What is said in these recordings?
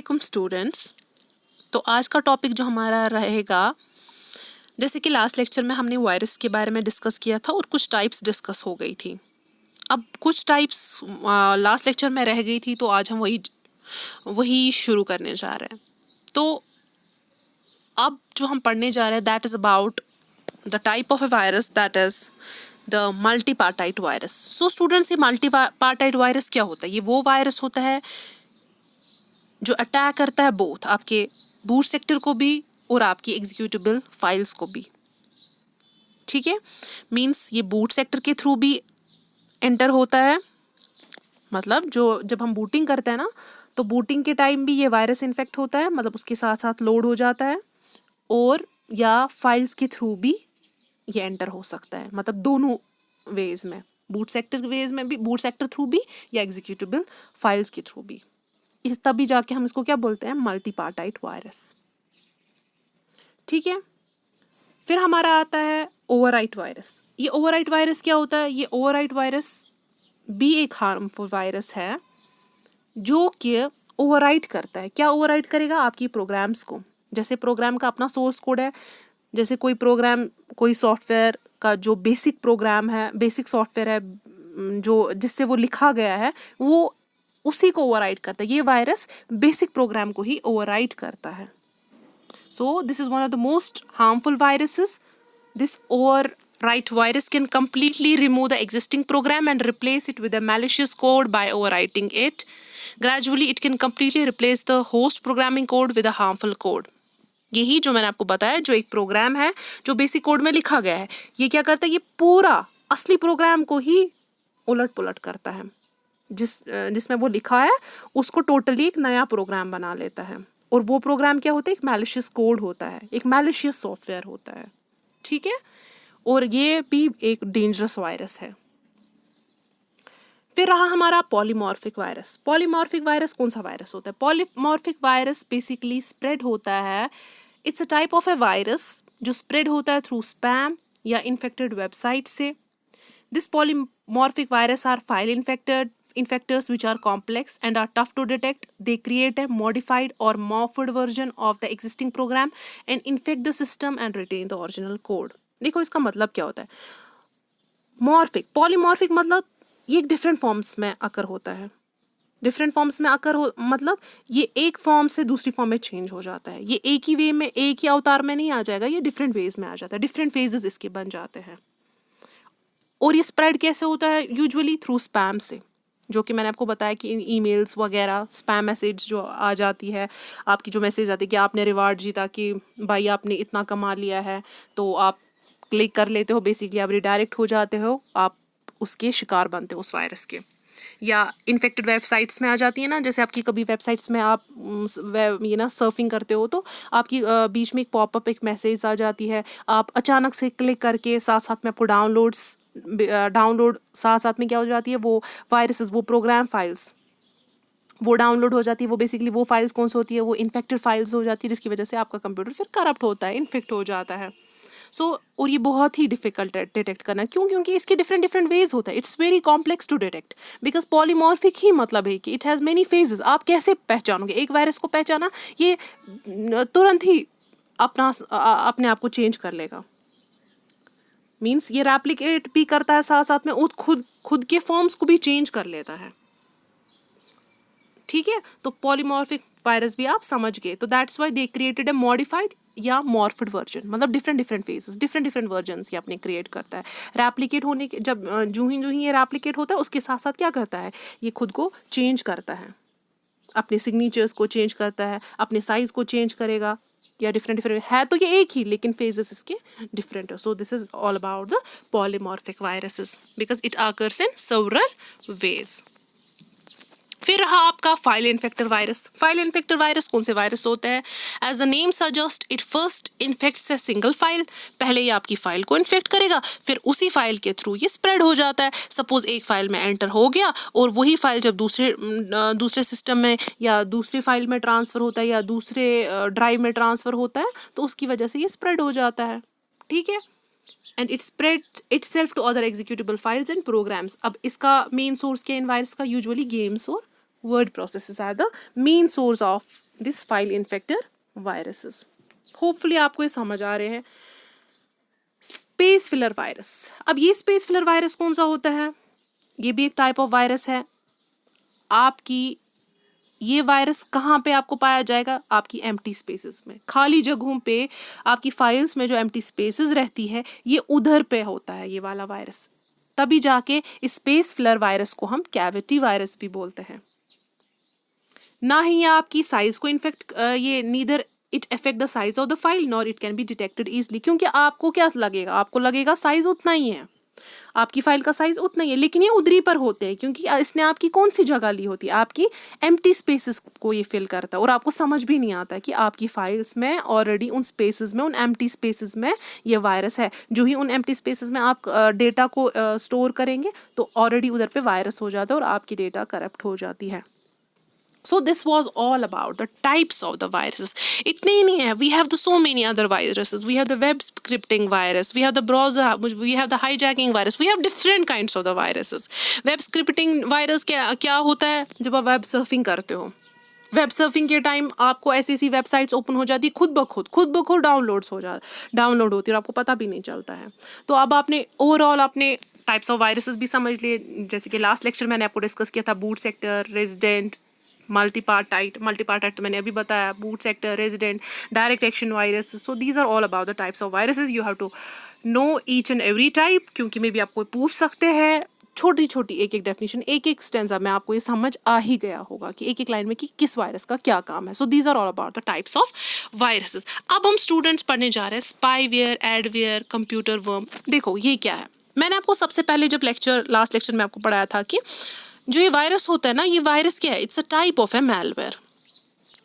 Welcome students. तो आज का टॉपिक जो हमारा रहेगा, जैसे कि लास्ट लेक्चर में हमने वायरस के बारे में डिस्कस किया था और कुछ टाइप्स डिस्कस हो गई थी। अब कुछ टाइप्स लास्ट लेक्चर में रह गई थी, तो आज हम वही शुरू करने जा रहे हैं। तो अब जो हम पढ़ने जा रहे हैं that is about the type of a virus, that is the multipartite virus. So students, ये मल्टीपार्टाइट वायरस क्या होता है? ये वो वायरस होता है जो अटैक करता है बोथ आपके बूट सेक्टर को भी और आपकी एग्जीक्यूटेबल फाइल्स को भी। ठीक है, मींस ये बूट सेक्टर के थ्रू भी एंटर होता है, मतलब जब हम बूटिंग करते हैं ना, तो बूटिंग के टाइम भी ये वायरस इन्फेक्ट होता है, मतलब उसके साथ साथ लोड हो जाता है, और या फाइल्स के थ्रू भी ये एंटर हो सकता है, मतलब दोनों वेज में, बूट सेक्टर वेज में भी, बूट सेक्टर थ्रू भी, या एग्जीक्यूटेबल फाइल्स के थ्रू भी। इस तभी जाके हम इसको क्या बोलते हैं? मल्टीपार्टाइट वायरस। ठीक है, फिर हमारा आता है ओवरराइट वायरस। ये ओवरराइट वायरस क्या होता है? ये ओवरराइट वायरस भी एक हार्मफुल वायरस है जो कि ओवरराइट करता है। क्या ओवरराइट करेगा? आपकी प्रोग्राम्स को। जैसे प्रोग्राम का अपना सोर्स कोड है, जैसे कोई प्रोग्राम, कोई सॉफ्टवेयर का जो बेसिक प्रोग्राम है, बेसिक सॉफ्टवेयर है, जो जिससे वो लिखा गया है, वो उसी को ओवरराइट करता है। ये वायरस बेसिक प्रोग्राम को ही ओवरराइट करता है। So this is one of the most harmful viruses. This overwrite virus can completely remove the existing program and replace it with a malicious code by overwriting it. Gradually, it can completely replace the host programming code with a harmful code. यही जो मैंने आपको बताया, जो एक programme है जो basic code में लिखा गया है, ये क्या करता है? ये पूरा असली प्रोग्राम को ही उलट पुलट करता है। जिसमें वो लिखा है उसको टोटली एक नया प्रोग्राम बना लेता है। और वो प्रोग्राम क्या होता है? एक मैलिशियस कोड होता है, एक मैलिशियस सॉफ्टवेयर होता है। ठीक है, और ये भी एक डेंजरस वायरस है। फिर रहा हमारा पॉलीमॉर्फिक वायरस। पॉलीमॉर्फिक वायरस कौन सा वायरस होता है? पॉलीमॉर्फिक वायरस बेसिकली स्प्रेड होता है, it's a type of a virus जो स्प्रेड होता है थ्रू स्पैम या इन्फेक्टेड वेबसाइट से। This polymorphic virus are file infectors which are complex and are tough to detect. They create a modified or morphed version of the existing program and infect the system and retain the original code. देखो इसका मतलब क्या होता है? Morphic, polymorphic मतलब ये different forms में अकर होता है। डिफरेंट फॉर्म्स में अकर हो मतलब ये एक फॉर्म से दूसरी फॉर्म में चेंज हो जाता है। ये एक ही वे में, एक ही अवतार में नहीं आ जाएगा, ये डिफरेंट वेज में आ जाता है, डिफरेंट फेजेस इसके बन जाते हैं। और ये स्प्रेड कैसे होता है? यूजुअली थ्रू स्पैम से, जो कि मैंने आपको बताया कि ईमेल्स वगैरह, स्पैम मैसेज जो आ जाती है, आपकी जो मैसेज आती है कि आपने रिवार्ड जीता, कि भाई आपने इतना कमा लिया है, तो आप क्लिक कर लेते हो, बेसिकली आप रिडायरेक्ट हो जाते हो, आप उसके शिकार बनते हो उस वायरस के। या इन्फेक्टेड वेबसाइट्स में आ जाती है ना, जैसे आपकी कभी वेबसाइट्स में आप ये ना सर्फिंग करते हो, तो आपकी बीच में एक पॉपअप, एक मैसेज आ जाती है, आप अचानक से क्लिक करके साथ साथ में आपको डाउनलोड साथ साथ में क्या हो जाती है? वो वायरसेस, वो प्रोग्राम फाइल्स वो डाउनलोड हो जाती है। वो बेसिकली वो फाइल्स कौन सी होती है? वो इन्फेक्टेड फाइल्स हो जाती है, जिसकी वजह से आपका कंप्यूटर फिर करप्ट होता है, इन्फेक्ट हो जाता है। और ये बहुत ही डिफिकल्ट है डिटेक्ट करना। क्यों? क्योंकि इसके डिफरेंट वेज होता है। It's very complex to detect, because polymorphic ही मतलब है कि इट हैज़ मेनी फेजेस। आप कैसे पहचानोगे? एक वायरस को पहचाना, ये तुरंत ही अपने आप को चेंज कर लेगा। मीन्स ये रेप्लिकेट भी करता है, साथ साथ में खुद के फॉर्म्स को भी चेंज कर लेता है। ठीक है, तो पॉलीमॉर्फिक वायरस भी आप समझ गए। तो that's why they created a modified या मॉर्फड वर्जन, मतलब डिफरेंट फेजेस, डिफरेंट वर्जन्स ये अपने क्रिएट करता है। रेप्लिकेट होने के जब जूं ही ये रेप्लिकेट होता है, उसके साथ साथ क्या करता है? ये खुद को चेंज करता है, अपने सिग्नेचर्स को चेंज करता है, अपने साइज को चेंज करेगा, या डिफरेंट है तो ये एक ही, लेकिन फेजेस इसके डिफरेंट है। So this is all about the polymorphic viruses because it occurs in several ways. फिर रहा आपका file infector virus. File infector virus कौन से वायरस होते हैं? As the name suggest, it first infects a single file. पहले ये आपकी फाइल को इन्फेक्ट करेगा, फिर उसी फाइल के थ्रू ये स्प्रेड हो जाता है। सपोज एक फाइल में एंटर हो गया, और वही फाइल जब दूसरे सिस्टम में या दूसरी फाइल में ट्रांसफ़र होता है, या दूसरे ड्राइव में ट्रांसफ़र होता है, तो उसकी वजह से ये स्प्रेड हो जाता है। ठीक है, and it spread itself to other executable files and programs. अब इसका मेन सोर्स क्या इन वायरस का? यूजुअली गेम्स और Word processors are the main source of this file infector viruses. Hopefully आपको ये समझ आ रहे हैं. Space filler virus. अब ये स्पेस फिलर वायरस कौन सा होता है? ये भी एक टाइप ऑफ वायरस है. आपकी ये वायरस कहाँ पे आपको पाया जाएगा? आपकी एम्प्टी स्पेसेस में, खाली जगहों पे, आपकी फाइल्स में जो एम्प्टी स्पेसेस रहती है ये उधर पे होता है ये वाला वायरस. तभी जाके स्पेस फिलर वायरस को हम कैविटी वायरस भी बोलते हैं. ना ही ये आपकी साइज को इन्फेक्ट, ये neither it affect the size of the file nor it can be detected easily. क्योंकि आपको क्या लगेगा? आपको लगेगा साइज उतना ही है, आपकी फाइल का साइज उतना ही है, लेकिन ये उधरी पर होते हैं क्योंकि इसने आपकी कौन सी जगह ली होती है? आपकी एम्प्टी स्पेसेस को ये फिल करता है. और आपको समझ भी नहीं आता कि आपकी फाइल्स में ऑलरेडी उन स्पेसेस में, उन एम्प्टी स्पेसेस में ये वायरस है. जो ही उन एम्प्टी स्पेसेस में आप डेटा को स्टोर करेंगे तो ऑलरेडी उधर पे वायरस हो जाता है और आपकी डेटा करप्ट हो जाती है. So this was all about the types of the viruses. इतने ही नहीं है, we have the so many other viruses. We have the web scripting virus, we have the browser, we have the hijacking virus. We have different kinds of the viruses. Web scripting virus क्या होता है? जब आप web surfing करते हो, web surfing के time आपको ऐसी वेबसाइट्स ओपन हो जाती है खुद ब खुद डाउनलोड होती है और आपको पता भी नहीं चलता है. तो अब आपने ओवरऑल अपने टाइप्स ऑफ वायरसेस भी समझ लिए. जैसे कि लास्ट लेक्चर मैंने आपको डिस्कस किया था बूट सेक्टर, रेजिडेंट, मल्टीपार्टाइट तो मैंने अभी बताया, boot sector, resident, direct action virus. So these are all about the types of viruses. You have to know each and every type, क्योंकि मे बी आपको पूछ सकते हैं. छोटी छोटी एक डेफिनेशन, एक स्टेंजा में आपको ये समझ आ ही गया होगा कि एक लाइन में कि किस वायरस का क्या काम है. So these are all about the types of viruses. अब हम स्टूडेंट्स पढ़ने जा रहे हैं स्पाईवेयर, एडवेयर, कंप्यूटर वर्म. देखो ये क्या है. मैंने आपको सबसे पहले जब लास्ट लेक्चर में आपको पढ़ाया था कि जो ये वायरस होता है ना, ये वायरस क्या है? It's a type of A malware.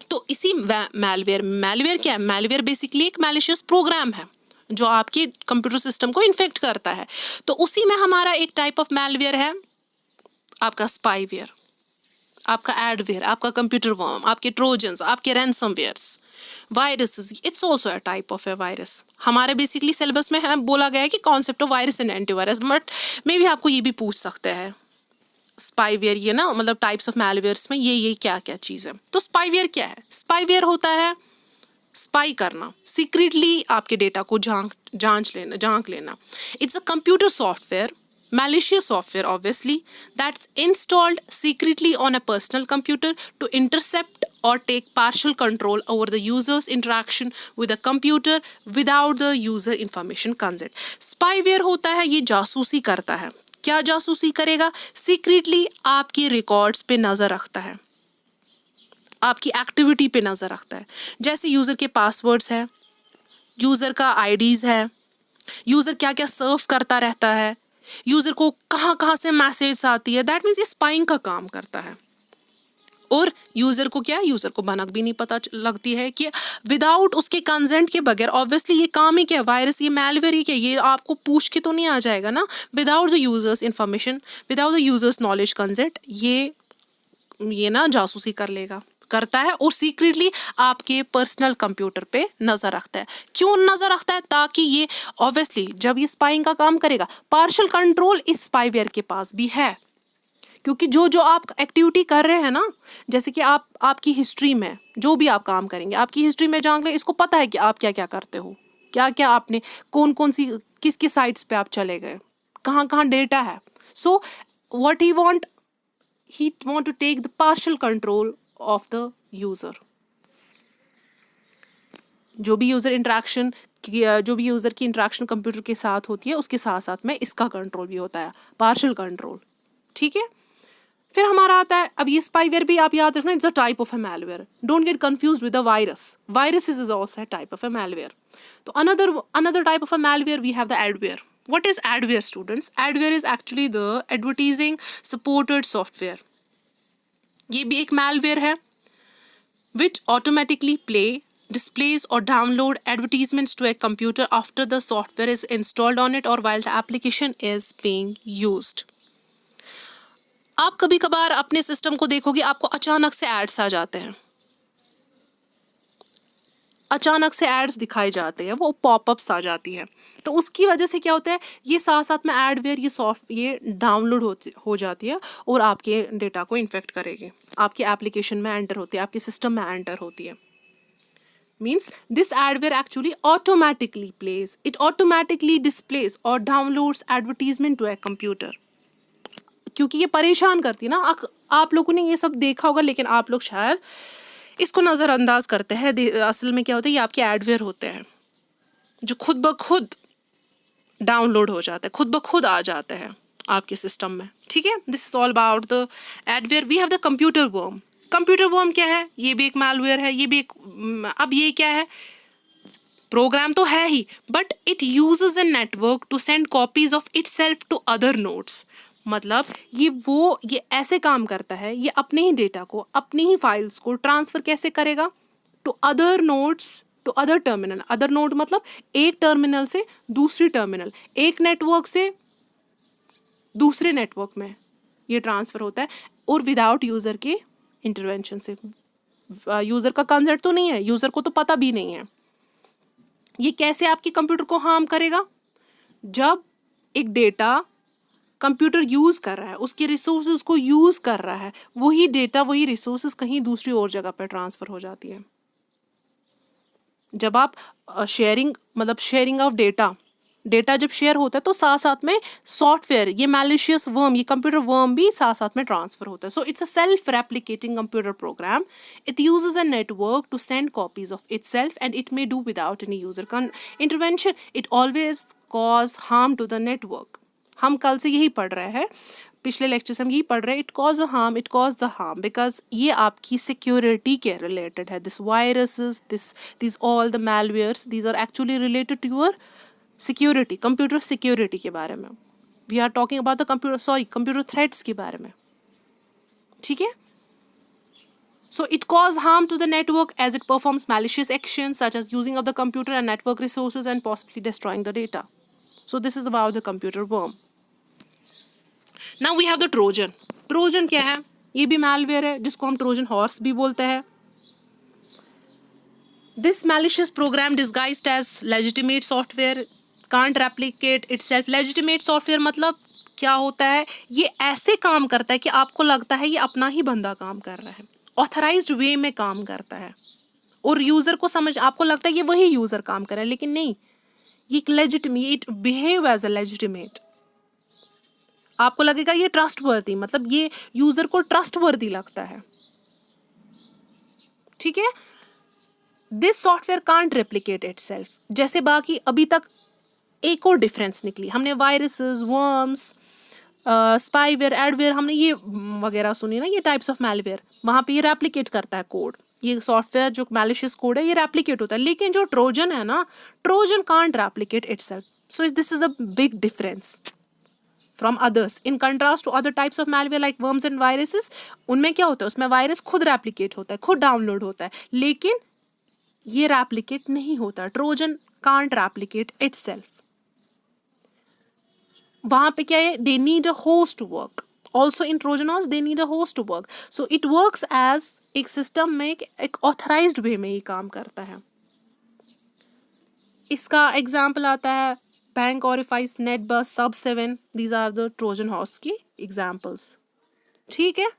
तो इसी मैलवेयर क्या है? मैलवेयर बेसिकली एक मैलिशियस प्रोग्राम है जो आपके कंप्यूटर सिस्टम को इन्फेक्ट करता है. तो उसी में हमारा एक टाइप ऑफ मैलवेयर है आपका स्पाईवेयर, आपका एडवेयर, आपका कंप्यूटर वर्म, आपके ट्रोजन्स, आपके ransomwares, viruses. It's also a type of a virus. हमारे बेसिकली सिलेबस में है बोला गया है कि concept of virus and antivirus, but मे भी आपको ये भी पूछ सकते हैं स्पाईवेयर, ये ना मतलब टाइप्स ऑफ मैलवेयर्स में ये क्या क्या चीज़ है. तो स्पाईवेयर क्या है? स्पाईवेयर होता है स्पाई करना, सीक्रेटली आपके डेटा को झांक लेना. It's a computer software, malicious software obviously, that's installed secretly on a personal computer to intercept or take partial control over the user's interaction with the computer without the user information consent. Spyware होता है ये जासूसी करता है. क्या जासूसी करेगा? Secretly आपके रिकॉर्ड्स पे नज़र रखता है, आपकी एक्टिविटी पे नज़र रखता है. जैसे यूज़र के पासवर्ड्स है, यूज़र का आईडीज़ है, यूज़र क्या क्या सर्व करता रहता है, यूज़र को कहाँ कहाँ से मैसेज आती है. दैट मीन्स ये स्पाइंग का काम करता है. और यूज़र को क्या, यूज़र को भनक भी नहीं पता लगती है कि विदाउट उसके कंसेंट के बगैर. ऑब्वियसली ये काम ही क्या, वायरस, ये मैलवेयर ही क्या, ये आपको पूछ के तो नहीं आ जाएगा ना. Without the users information, without the users knowledge consent, ये ना जासूसी करता है और सीक्रेटली आपके पर्सनल कंप्यूटर पे नज़र रखता है. क्यों नज़र रखता है? ताकि ये ऑब्वियसली जब ये स्पाइंग का काम करेगा, पार्शियल कंट्रोल इस स्पाईवेयर के पास भी है. क्योंकि जो आप एक्टिविटी कर रहे हैं ना, जैसे कि आपकी हिस्ट्री में जो भी आप काम करेंगे, आपकी हिस्ट्री में जान ले, इसको पता है कि आप क्या क्या करते हो, क्या क्या आपने कौन सी किस साइट्स पे आप चले गए, कहाँ कहाँ डेटा है. So what he want to take the partial control of the user. जो भी यूज़र की इंटरेक्शन कंप्यूटर के साथ होती है, उसके साथ साथ में इसका कंट्रोल भी होता है, पार्शियल कंट्रोल. ठीक है. फिर हमारा आता है, अब ये स्पाईवेयर भी आप याद रखना, it's a type of A malware. Don't get confused with the virus. Virus is also a type of A malware. तो another type of a malware we have the adware. What is adware, students? Adware is actually the advertising supported software. ये भी एक malware है which automatically displays or download advertisements to a computer after the software is installed on it or while the application is being used. आप कभी कभार अपने system को देखोगे, आपको अचानक से एड्स आ जाते हैं, अचानक से एड्स दिखाए जाते हैं, वो पॉपअप्स आ जाती है. तो उसकी वजह से क्या होता है, ये साथ साथ में एडवेयर ये डाउनलोड हो जाती है और आपके डेटा को इन्फेक्ट करेगी. आपके एप्लीकेशन में एंटर होती है, आपके सिस्टम में एंटर होती है। Means this adware actually automatically plays, it automatically displays or downloads advertisement to a computer। क्योंकि ये परेशान करती है ना, आप लोगों ने ये सब देखा होगा, लेकिन आप लोग शायद इसको नज़रअंदाज करते हैं। असल में क्या होता है, ये आपके एडवेयर होते हैं जो खुद ब खुद डाउनलोड हो जाते हैं, खुद ब खुद आ जाते हैं आपके सिस्टम में। ठीक है, this is all about the adware. We have the computer worm. Computer worm क्या है? ये भी एक मैलवेयर है, ये भी एक अब ये क्या है? प्रोग्राम तो है ही, but it uses a network to send copies of itself to other nodes. मतलब ये ऐसे काम करता है, ये अपने ही डेटा को, अपनी ही फाइल्स को ट्रांसफर कैसे करेगा? To other nodes, to other terminal. Other node मतलब एक टर्मिनल से दूसरी टर्मिनल, एक नेटवर्क से दूसरे नेटवर्क में ये ट्रांसफर होता है, और विदाउट यूज़र के इंटरवेंशन से। यूज़र का कंसेंट तो नहीं है, यूज़र को तो पता भी नहीं है। ये कैसे आपके कंप्यूटर को हार्म करेगा? जब एक डेटा कंप्यूटर यूज़ कर रहा है, उसके रिसोर्सेज को यूज़ कर रहा है, वही डेटा, वही रिसोर्सेज कहीं दूसरी और जगह पर ट्रांसफ़र हो जाती है। जब आप शेयरिंग ऑफ डेटा जब शेयर होता है, तो साथ साथ में सॉफ्टवेयर, ये मैलिशियस वर्म, ये कंप्यूटर वर्म भी साथ साथ में ट्रांसफर होता है। So it's a self replicating computer program. It uses a network to send copies of itself and it may do without any user intervention. It always cause harm to the network. हम कल से यही पढ़ रहे हैं, पिछले lecture से हम यही पढ़ रहे हैं। It cause the harm because ये आपकी सिक्योरिटी के रिलेटेड है। This viruses, this all the malwares, these are actually related to your security, computer security के बारे में। We are talking about the computer threats के बारे में। ठीक है, so it cause harm to the network as it performs malicious actions such as using of the computer and network resources and possibly destroying the data. So this is about the computer worm. Now we have the Trojan. Trojan क्या है? ये भी malware है, जिसको हम Trojan horse भी बोलते हैं। This malicious program disguised as legitimate software can't replicate itself. Legitimate software मतलब क्या होता है? ये ऐसे काम करता है कि आपको लगता है ये अपना ही बंदा काम कर रहा है, ऑथराइज्ड वे में काम करता है, और यूज़र को आपको लगता है ये वही यूज़र काम कर रहा है, लेकिन नहीं, ये legitimate, behave as a legitimate. आपको लगेगा ये ट्रस्टवर्दी, मतलब ये यूज़र को ट्रस्टवर्दी लगता है। ठीक है, this software can't replicate itself. जैसे बाकी अभी तक एक और डिफरेंस निकली, हमने वायरसेस, वर्म्स, स्पाईवेयर, एडवेयर, हमने ये वगैरह सुनी ना, ये टाइप्स ऑफ मैलवेयर। वहाँ पे ये रेप्लिकेट करता है कोड, ये सॉफ्टवेयर जो मैलिशियस कोड है ये रेप्लिकेट होता है। लेकिन जो ट्रोजन है ना, Trojan can't replicate itself. So this is a big difference from others. In contrast to other types of malware like worms and viruses, उनमें क्या होता है, उसमें वायरस खुद रेप्लिकेट होता है, खुद डाउनलोड होता है, लेकिन ये रेप्लिकेट नहीं होता। Trojan can't replicate itself. वहाँ पे क्या है, they need a host to work. Also in Trojan horse they need a host to work. So it works as एक सिस्टम में, एक ऑथराइज्ड वे में ये काम करता है। इसका एग्जाम्पल आता है बैंक, ऑरिफाइस, नेट बस, सब 7। These are the Trojan horse की एग्जाम्पल्स। ठीक है,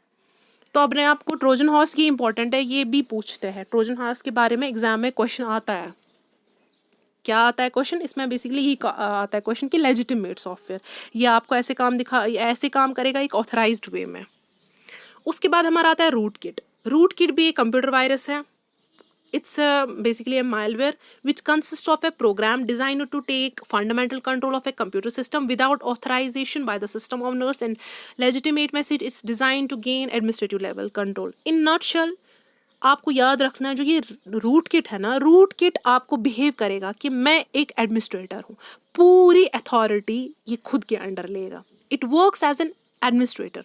तो अब ने आपको ट्रोजन हॉर्स की इंपॉर्टेंट है, ये भी पूछते हैं। ट्रोजन हॉर्स के बारे में एग्जाम में क्वेश्चन आता है। क्या आता है क्वेश्चन? इसमें बेसिकली ही आता है क्वेश्चन कि लेजिटिमेट सॉफ्टवेयर, ये आपको ऐसे काम करेगा एक ऑथराइज्ड वे में। उसके बाद हमारा आता है रूट किट। रूट किट भी एक कंप्यूटर वायरस है। It's basically a malware which consists of a program designed to take fundamental control of a computer system without authorization by the system owners and legitimate message. It's designed to gain administrative level control. In nutshell, आपको याद रखना है, जो ये root kit है ना, root kit आपको behave करेगा कि मैं एक एडमिनिस्ट्रेटर हूँ, पूरी अथॉरिटी ये खुद के अंडर लेगा। It works as an administrator.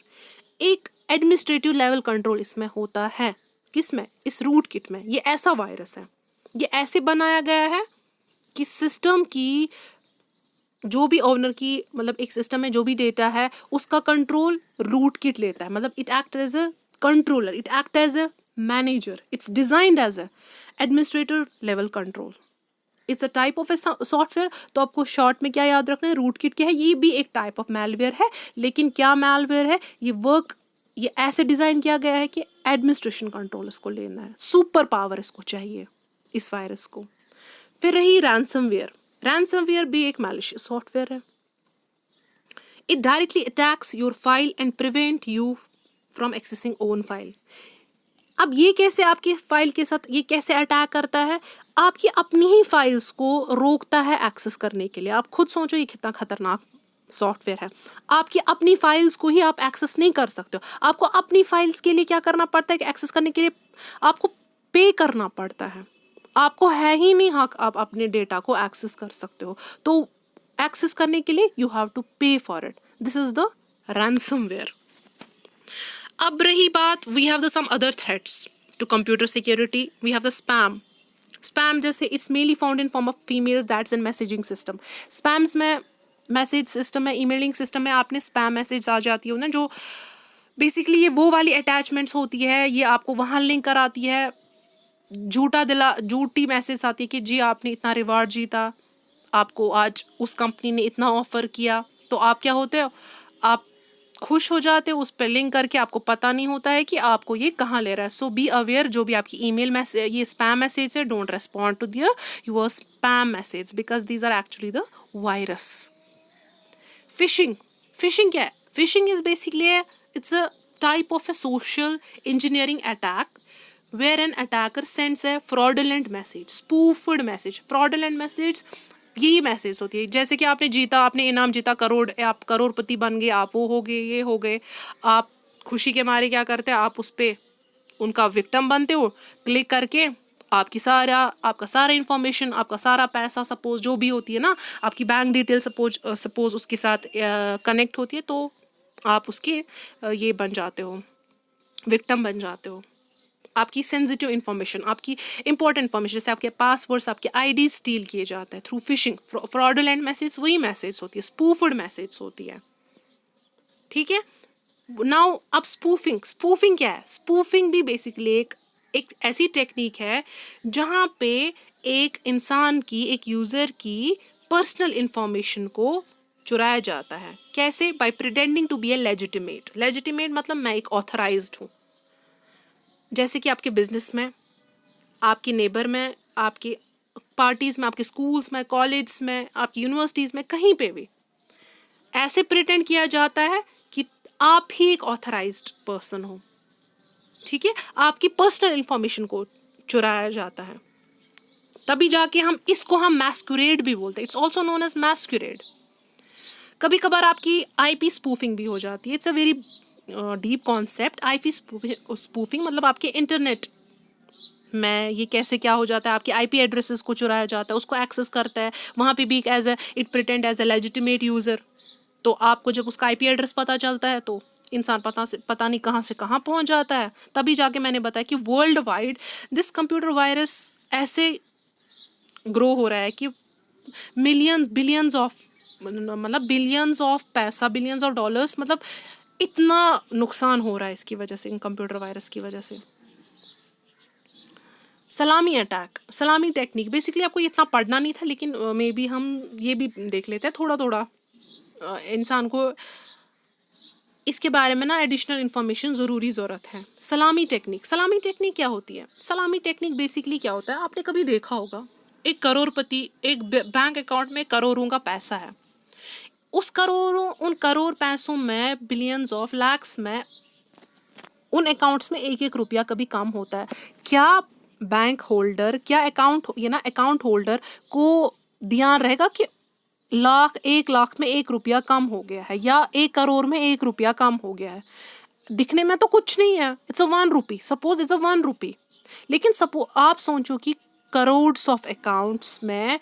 एक एडमिनिस्ट्रेटिव लेवल कंट्रोल इसमें होता है। किसमें? इस रूट किट में। ये ऐसा वायरस है, ये ऐसे बनाया गया है कि सिस्टम की जो भी ओनर की, मतलब एक सिस्टम में जो भी डेटा है उसका कंट्रोल रूट किट लेता है। मतलब it act as a controller, it act as a manager, it's designed as a administrator level control. It's a type of a software. तो आपको शॉर्ट में क्या याद रखना है, रूट किट क्या है? ये भी एक टाइप ऑफ मैलवेयर है। लेकिन क्या मैलवेयर है? ये वर्क ये ऐसे डिज़ाइन किया गया है कि एडमिनिस्ट्रेशन कंट्रोल इसको लेना है, सुपर पावर इसको चाहिए इस वायरस को। फिर रही रैंसमवेयर। रैंसमवेयर भी एक मैलिशियस सॉफ्टवेयर है। It directly attacks your file and prevent you from accessing own file. अब ये कैसे आपकी फाइल के साथ ये कैसे अटैक करता है, आपकी अपनी ही फाइल्स को रोकता है एक्सेस करने के लिए। आप खुद सोचो ये कितना खतरनाक सॉफ्टवेयर है। आपकी अपनी फाइल्स को ही आप एक्सेस नहीं कर सकते हो। आपको अपनी फाइल्स के लिए क्या करना पड़ता है कि एक्सेस करने के लिए आपको पे करना पड़ता है। आपको है ही नहीं हक आप अपने डेटा को एक्सेस कर सकते हो, तो एक्सेस करने के लिए you have to pay for it. This is the ransomware. अब रही बात, we have the some other threats to computer security. We have the spam. Spam जैसे it's mainly found in form of females that's in messaging system. स्पैम्स में message system में, emailing system में आपने spam message आ जाती हो ना, जो बेसिकली ये वो वाली अटैचमेंट्स होती है, ये आपको वहाँ लिंक कराती है, झूठी मैसेज आती है कि जी आपने इतना रिवार्ड जीता, आपको आज उस कंपनी ने इतना ऑफर किया। तो आप क्या होते हो, आप खुश हो जाते हो, उस पर लिंक करके आपको पता नहीं होता है कि आपको ये कहाँ ले रहा है। सो बी अवेयर, जो भी आपकी ईमेल मैसेज ये स्पैम मैसेज है, don't respond to their your spam message because these are actually the virus. Phishing. Phishing क्या है? Phishing is basically it's a type of a social engineering attack where an attacker sends a fraudulent message, spoofed message। fraudulent message यही message होती है, जैसे कि आपने जीता, आपने इनाम जीता करोड़, आप करोड़पति बन गए, आप वो हो गए, ये हो गए। आप खुशी के मारे क्या करते हैं, आप उस पर उनका विक्टिम बनते हो, क्लिक करके आपका सारा इंफॉर्मेशन, आपका सारा पैसा, सपोज जो भी होती है ना, आपकी बैंक डिटेल सपोज उसके साथ कनेक्ट होती है, तो आप उसके ये बन जाते हो, विक्टिम बन जाते हो। आपकी सेंसिटिव इन्फॉर्मेशन, आपकी इंपॉर्टेंट इन्फॉर्मेशन, जैसे आपके पासवर्ड्स, आपके आईडी स्टील किए जाते हैं थ्रू फिशिंग। फ्रॉडुलेंट मैसेज वही मैसेज होती है, स्पूफड मैसेज होती है, ठीक है। नाउ अब स्पूफिंग क्या है? स्पूफिंग भी बेसिकली एक ऐसी टेक्निक है जहाँ पे एक इंसान की, एक यूज़र की पर्सनल इंफॉर्मेशन को चुराया जाता है। कैसे? By pretending to be a legitimate मतलब मैं एक ऑथराइज्ड हूँ। जैसे कि आपके बिजनेस में, आपके नेबर में, आपके पार्टीज़ में, आपके स्कूल्स में, कॉलेज में, आपकी यूनिवर्सिटीज़ में, कहीं पे भी ऐसे प्रिटेंड किया जाता है कि आप ही एक ऑथराइज्ड पर्सन हो, ठीक है। आपकी पर्सनल इंफॉर्मेशन को चुराया जाता है, तभी जाके हम मैस्कुरेड भी बोलते हैं। It's also known as masquerade. कभी कभार आपकी आईपी स्पूफिंग भी हो जाती है। It's a very deep concept. IP spoofing मतलब आपके इंटरनेट में ये कैसे क्या हो जाता है, आपके आईपी एड्रेसेस को चुराया जाता है, उसको एक्सेस करता है, वहाँ पे भी it pretend as a legitimate user. तो आपको जब उसका आईपी एड्रेस पता चलता है तो इंसान पता नहीं कहाँ से कहाँ पहुँच जाता है। तभी जाके मैंने बताया कि world wide this computer virus ऐसे ग्रो हो रहा है कि बिलियंस ऑफ पैसा, बिलियंस ऑफ डॉलर्स, मतलब इतना नुकसान हो रहा है इसकी वजह से, इन कंप्यूटर वायरस की वजह से। सलामी अटैक, सलामी टेक्निक, बेसिकली आपको इतना पढ़ना नहीं था, लेकिन मे बी हम ये भी देख लेते हैं थोड़ा थोड़ा। इंसान को इसके बारे में ना एडिशनल इन्फॉर्मेशन ज़रूरत है। सलामी टेक्निक क्या होती है? सलामी टेक्निक बेसिकली क्या होता है, आपने कभी देखा होगा, एक करोड़पति, एक बैंक अकाउंट में करोड़ों का पैसा है, उन करोड़ पैसों में, बिलियंस ऑफ लैक्स में, उन अकाउंट्स में एक एक रुपया कभी कम होता है। क्या बैंक होल्डर, क्या अकाउंट होल्डर को ध्यान रहेगा कि 1 लाख में 1 रुपया कम हो गया है, या 1 करोड़ में 1 रुपया कम हो गया है? दिखने में तो कुछ नहीं है, it's a 1 rupee, suppose it's a 1 रुपी। लेकिन आप सोचो कि करोड्स ऑफ अकाउंट्स में,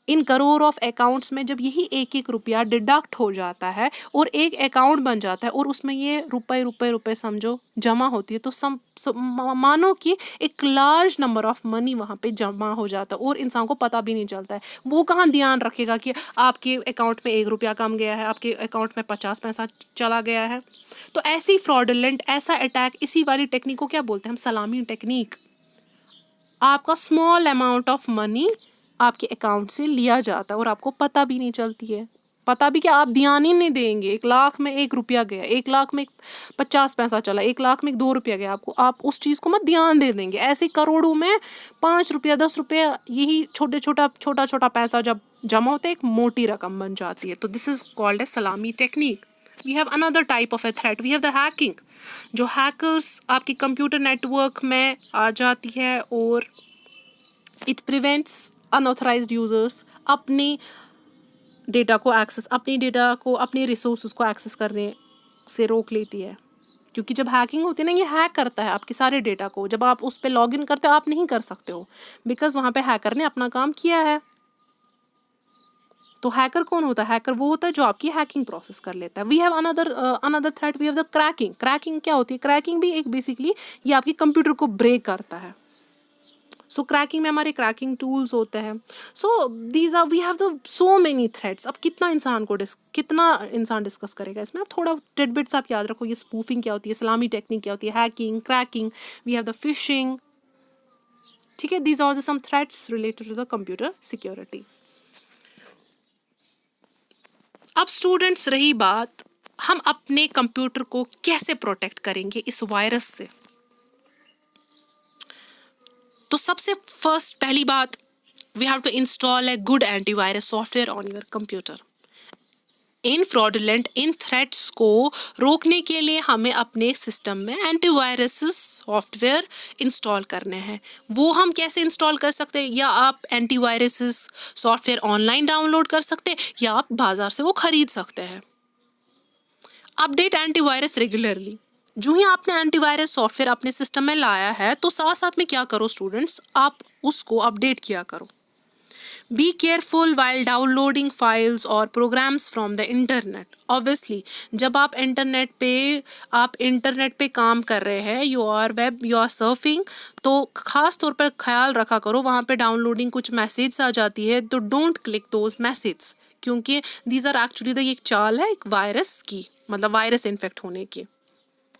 इन करोड़ ऑफ अकाउंट्स में जब यही एक एक रुपया डिडक्ट हो जाता है और एक अकाउंट बन जाता है, और उसमें ये रुपए समझो जमा होती है, तो मानो कि एक लार्ज नंबर ऑफ मनी वहाँ पे जमा हो जाता है और इंसान को पता भी नहीं चलता है। वो कहाँ ध्यान रखेगा कि आपके अकाउंट में 1 रुपया कम गया है, आपके अकाउंट में 50 पैसा चला गया है? तो ऐसी फ्रॉडुलेंट, ऐसा अटैक, इसी वाली टेक्निक को क्या बोलते हैं हम? सलामी टेक्निक। आपका स्मॉल अमाउंट ऑफ मनी आपके अकाउंट से लिया जाता है और आपको पता भी नहीं चलती है। पता भी क्या, आप ध्यान ही नहीं देंगे। 1 लाख में 1 रुपया गया, 1 लाख में 50 पैसा चला, 1 लाख में 2 रुपया गया, आपको आप उस चीज़ को मत ध्यान दे देंगे। ऐसे करोड़ों में 5 रुपया 10 रुपया, यही छोटा छोटा पैसा जब जमा होता है एक मोटी रकम बन जाती है। तो this is called a salami technique. We have another type of a threat, we have the hacking. जो हैकर्स आपके कंप्यूटर नेटवर्क में आ जाती है और इट प्रिवेंट्स अनऑथराइज्ड यूजर्स अपनी डेटा को एक्सेस, अपनी डेटा को, अपने रिसोर्सेज को एक्सेस करने से रोक लेती है। क्योंकि जब हैकिंग होती है ना, ये हैक करता है आपके सारे डेटा को। जब आप उस पर लॉग इन करते हो, आप नहीं कर सकते हो, बिकॉज वहाँ पे हैकर ने अपना काम किया है। तो हैकर कौन होता है? हैकर वो होता है जो आपकी हैकिंग प्रोसेस कर लेता है। We have another threat, we have the cracking. Cracking क्या होती है? क्रैकिंग भी एक बेसिकली ये आपकी कंप्यूटर को ब्रेक करता है। सो क्रैकिंग में हमारे क्रैकिंग टूल्स होते हैं। So these are, we have the so many threads. अब कितना इंसान डिस्कस करेगा इसमें? अब थोड़ा टिडबिट्स आप याद रखो। ये स्पूफिंग क्या होती है, सलामी टेक्निक क्या होती है, hacking, cracking, we have the phishing. ठीक है, these are the some threats related to the computer security. अब स्टूडेंट्स, रही बात हम अपने कंप्यूटर को कैसे प्रोटेक्ट करेंगे इस वायरस से। तो सबसे फर्स्ट पहली बात, we have to install a good antivirus software on your computer. इन फ्रॉडुलेंट, इन थ्रेट्स को रोकने के लिए हमें अपने सिस्टम में एंटीवायरस सॉफ्टवेयर इंस्टॉल करने हैं। वो हम कैसे इंस्टॉल कर सकते हैं? या आप एंटीवायरस सॉफ्टवेयर ऑनलाइन डाउनलोड कर सकते हैं, या आप बाजार से वो खरीद सकते हैं। Update antivirus regularly. जो ही आपने एंटीवायरस सॉफ्टवेयर अपने सिस्टम में लाया है, तो साथ साथ में क्या करो स्टूडेंट्स, आप उसको अपडेट किया करो। Be careful while downloading files और programs from the internet. Obviously जब आप इंटरनेट पे काम कर रहे हैं, यू आर सर्फिंग, तो ख़ास तौर पर ख्याल रखा करो, वहाँ पे डाउनलोडिंग कुछ मैसेज आ जाती है तो डोंट क्लिक दोज मैसेज, क्योंकि दीज आर एक्चुअली ये एक चाल है एक वायरस की, मतलब वायरस इन्फेक्ट होने की।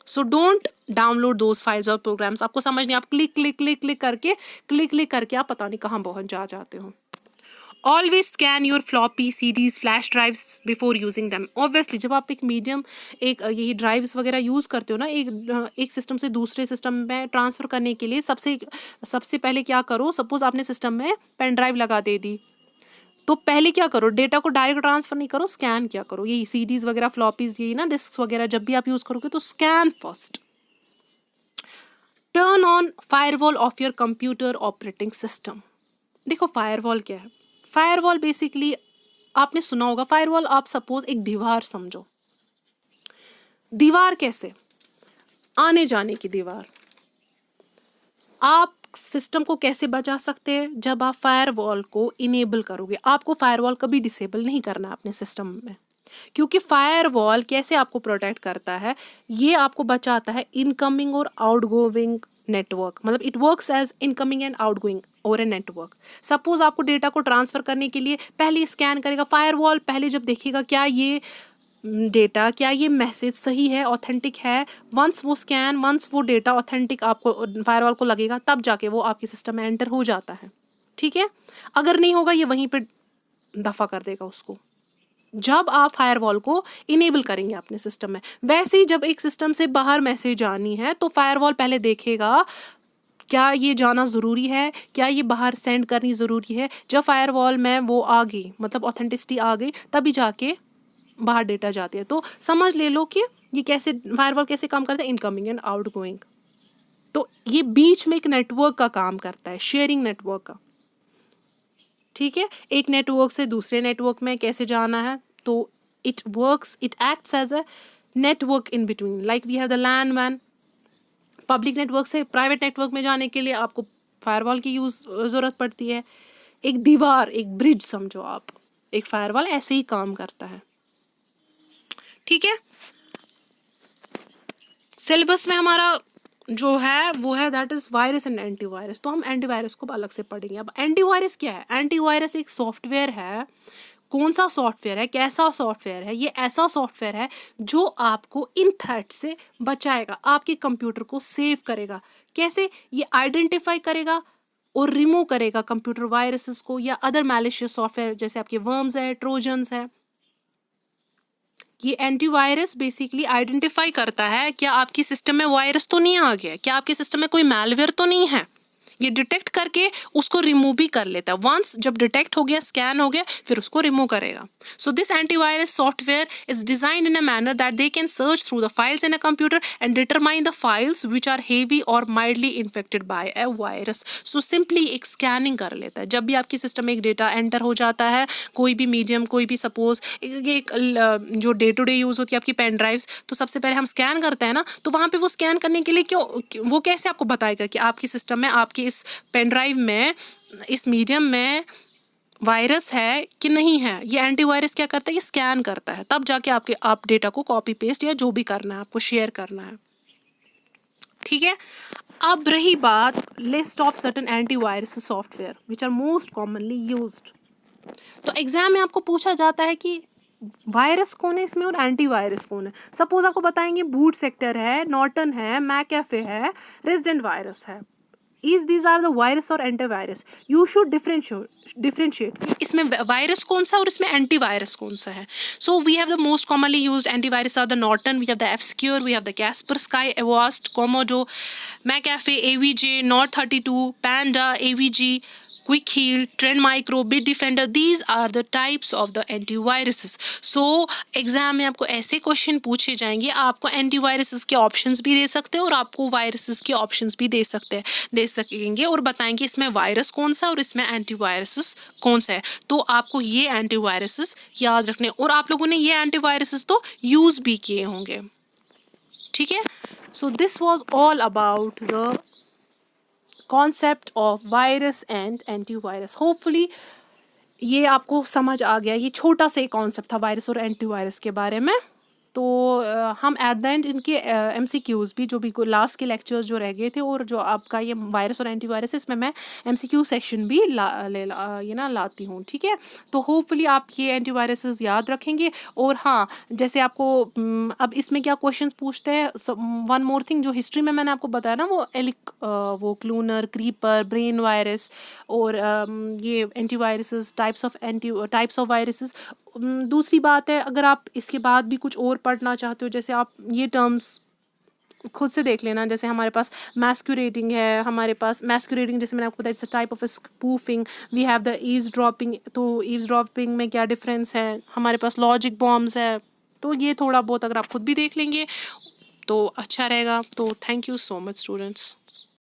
So don't download those files और प्रोग्राम्स। आपको समझ नहीं, आप क्लिक करके आप पता नहीं कहाँ पहुँच जाते हो। Always scan your floppy CDs, flash drives before using them. Obviously जब आप एक मीडियम, यही ड्राइव्स वगैरह यूज़ करते हो ना, एक सिस्टम से दूसरे सिस्टम में ट्रांसफ़र करने के लिए सबसे पहले क्या करो, सपोज आपने सिस्टम में पेन ड्राइव लगा दे दी, तो पहले क्या करो, डेटा को डायरेक्ट ट्रांसफ़र नहीं करो, स्कैन क्या करो। यही सीडीज़ वगैरह, फ्लॉपीज़, यही ना डिस्क वगैरह, जब भी आप यूज़ करोगे तो scan first. Turn on firewall of your computer operating system. देखो फायरवॉल क्या है? फायरवॉल बेसिकली आपने सुना होगा, फायरवॉल आप सपोज एक दीवार समझो। दीवार कैसे? आने जाने की दीवार। आप सिस्टम को कैसे बचा सकते हैं? जब आप फायरवॉल को इनेबल करोगे। आपको फायरवॉल कभी डिसेबल नहीं करना अपने सिस्टम में, क्योंकि फायरवॉल कैसे आपको प्रोटेक्ट करता है, ये आपको बचाता है इनकमिंग और आउटगोइंग नेटवर्क। मतलब it works as incoming and outgoing और ए नेटवर्क। सपोज आपको डेटा को ट्रांसफर करने के लिए पहले स्कैन करेगा फायरवॉल, पहले जब देखेगा क्या ये डेटा, क्या ये मैसेज सही है, ऑथेंटिक है। वंस वो डेटा ऑथेंटिक आपको फायरवॉल को लगेगा, तब जाके वो आपके सिस्टम में एंटर हो जाता है। ठीक है, अगर नहीं होगा ये वहीं पे दफा कर देगा उसको, जब आप फायरवॉल को इनेबल करेंगे अपने सिस्टम में। वैसे ही जब एक सिस्टम से बाहर मैसेज आनी है, तो फायरवॉल पहले देखेगा क्या ये जाना ज़रूरी है, क्या ये बाहर सेंड करनी ज़रूरी है। जब फायरवॉल में वो आ गई, मतलब ऑथेंटिसिटी आ गई, तभी जाके बाहर डेटा जाती है। तो समझ ले लो कि ये कैसे फायरवॉल कैसे काम करता है, इनकमिंग एंड आउटगोइंग। तो ये बीच में एक नेटवर्क का काम करता है, शेयरिंग नेटवर्क का। ठीक है, एक नेटवर्क से दूसरे नेटवर्क में कैसे जाना है, तो it acts as a network in between. Like we have the LAN वैन। पब्लिक नेटवर्क से प्राइवेट नेटवर्क में जाने के लिए आपको फायरवॉल की ज़रूरत पड़ती है। एक दीवार, एक ब्रिज समझो आप, एक फायरवॉल ऐसे ही काम करता है। ठीक है, सिलेबस में हमारा जो है वो है that is virus and antivirus. तो हम एंटीवायरस को अलग से पढ़ेंगे। अब एंटीवायरस क्या है? एंटीवायरस एक सॉफ्टवेयर है। कौन सा सॉफ्टवेयर है, कैसा सॉफ्टवेयर है? ये ऐसा सॉफ्टवेयर है जो आपको इन थ्रेट से बचाएगा, आपके कंप्यूटर को सेव करेगा। कैसे? ये आइडेंटिफाई करेगा और रिमूव करेगा कंप्यूटर वायरसेस को या अदर मैलिशियस सॉफ्टवेयर, जैसे आपके वर्म्स है, ट्रोजन्स है। ये एंटीवायरस बेसिकली आइडेंटिफाई करता है क्या आपके सिस्टम में वायरस तो नहीं आ गया, क्या आपके सिस्टम में कोई मैलवेयर तो नहीं है। ये डिटेक्ट करके उसको रिमूव भी कर लेता है। वंस जब डिटेक्ट हो गया, स्कैन हो गया, फिर उसको रिमूव करेगा। So this antivirus software is designed in a manner that they can search through the files in a computer and determine the files which are heavy और mildly infected by a virus. So simply एक scanning कर लेता है। जब भी आपके system में एक डेटा एंटर हो जाता है, कोई भी मीडियम, कोई भी सपोज एक जो डे टू डे यूज़ होती है आपकी पेन ड्राइव्स, तो सबसे पहले हम स्कैन करते हैं ना, तो वहाँ पे वो स्कैन करने के लिए वो कैसे आपको बताएगा कि आपके सिस्टम में, आपकी इस पेन ड्राइव में, इस मीडियम में वायरस है कि नहीं है। ये एंटीवायरस क्या करता है, ये स्कैन करता है, तब जाके आप डेटा को कॉपी पेस्ट या जो भी करना है आपको शेयर करना है। ठीक है। अब रही बात list of certain antivirus software which are most commonly used. तो एग्जाम में आपको पूछा जाता है कि वायरस कौन है इसमें और एंटीवायरस कौन है। सपोज आपको बताएंगे बूट सेक्टर है, नॉर्टन है, मैकएफे है, रेजिडेंट वायरस है। Is these are the virus or antivirus? You should differentiate इसमें वायरस कौन सा और इसमें एंटीवायरस कौन सा है। So we have the most commonly used antivirus are the Norton, we have the F-Secure, we have the Kasper, Sky, Avast, Komodo, McAfee, AVJ, North32, Panda, AVG, Quick Heal, Trend Micro, Bitdefender. These are the types of the antiviruses. So exam में आपको ऐसे question पूछे जाएंगे, आपको antiviruses के options भी दे सकते हैं और आपको वायरसेस के ऑप्शंस भी दे सकेंगे और बताएंगे इसमें वायरस कौन सा और इसमें एंटीवायरसेस कौन सा है। तो आपको ये एंटीवायरसेस याद रखने, और आप लोगों ने ये एंटीवायरसेस तो यूज़ भी किए होंगे। ठीक है। So this was all about the concept of virus and antivirus. Hopefully ये आपको समझ आ गया। ये छोटा सा कॉन्सेप्ट था वायरस और एंटीवायरस के बारे में। तो हम एट द एंड इनके MCQs भी, जो भी लास्ट के लेक्चर्स जो रह गए थे और जो आपका ये वायरस और एंटीवायरस, इसमें मैं MCQ सेक्शन भी लाती हूँ। ठीक है। तो होपफुली आप ये एंटीवायरसेस याद रखेंगे। और हाँ, जैसे आपको अब इसमें क्या क्वेश्चंस पूछते हैं, वन मोर थिंग, जो हिस्ट्री में मैंने आपको बताया ना, वो क्लूनर, क्रीपर, ब्रेन वायरस और ये एंटीवायरसेस, टाइप्स ऑफ वायरसेस। दूसरी बात है, अगर आप इसके बाद भी कुछ और पढ़ना चाहते हो, जैसे आप ये टर्म्स खुद से देख लेना। जैसे हमारे पास मैस्कुरेटिंग है, हमारे पास मैस्कुरेटिंग जैसे मैंने आपको बताया, it's a type of spoofing. We have the eavesdropping. तो ईव्सड्रॉपिंग में क्या डिफरेंस है, हमारे पास लॉजिक बॉम्ब्स है। तो ये थोड़ा बहुत अगर आप खुद भी देख लेंगे तो अच्छा रहेगा। तो thank you so much students.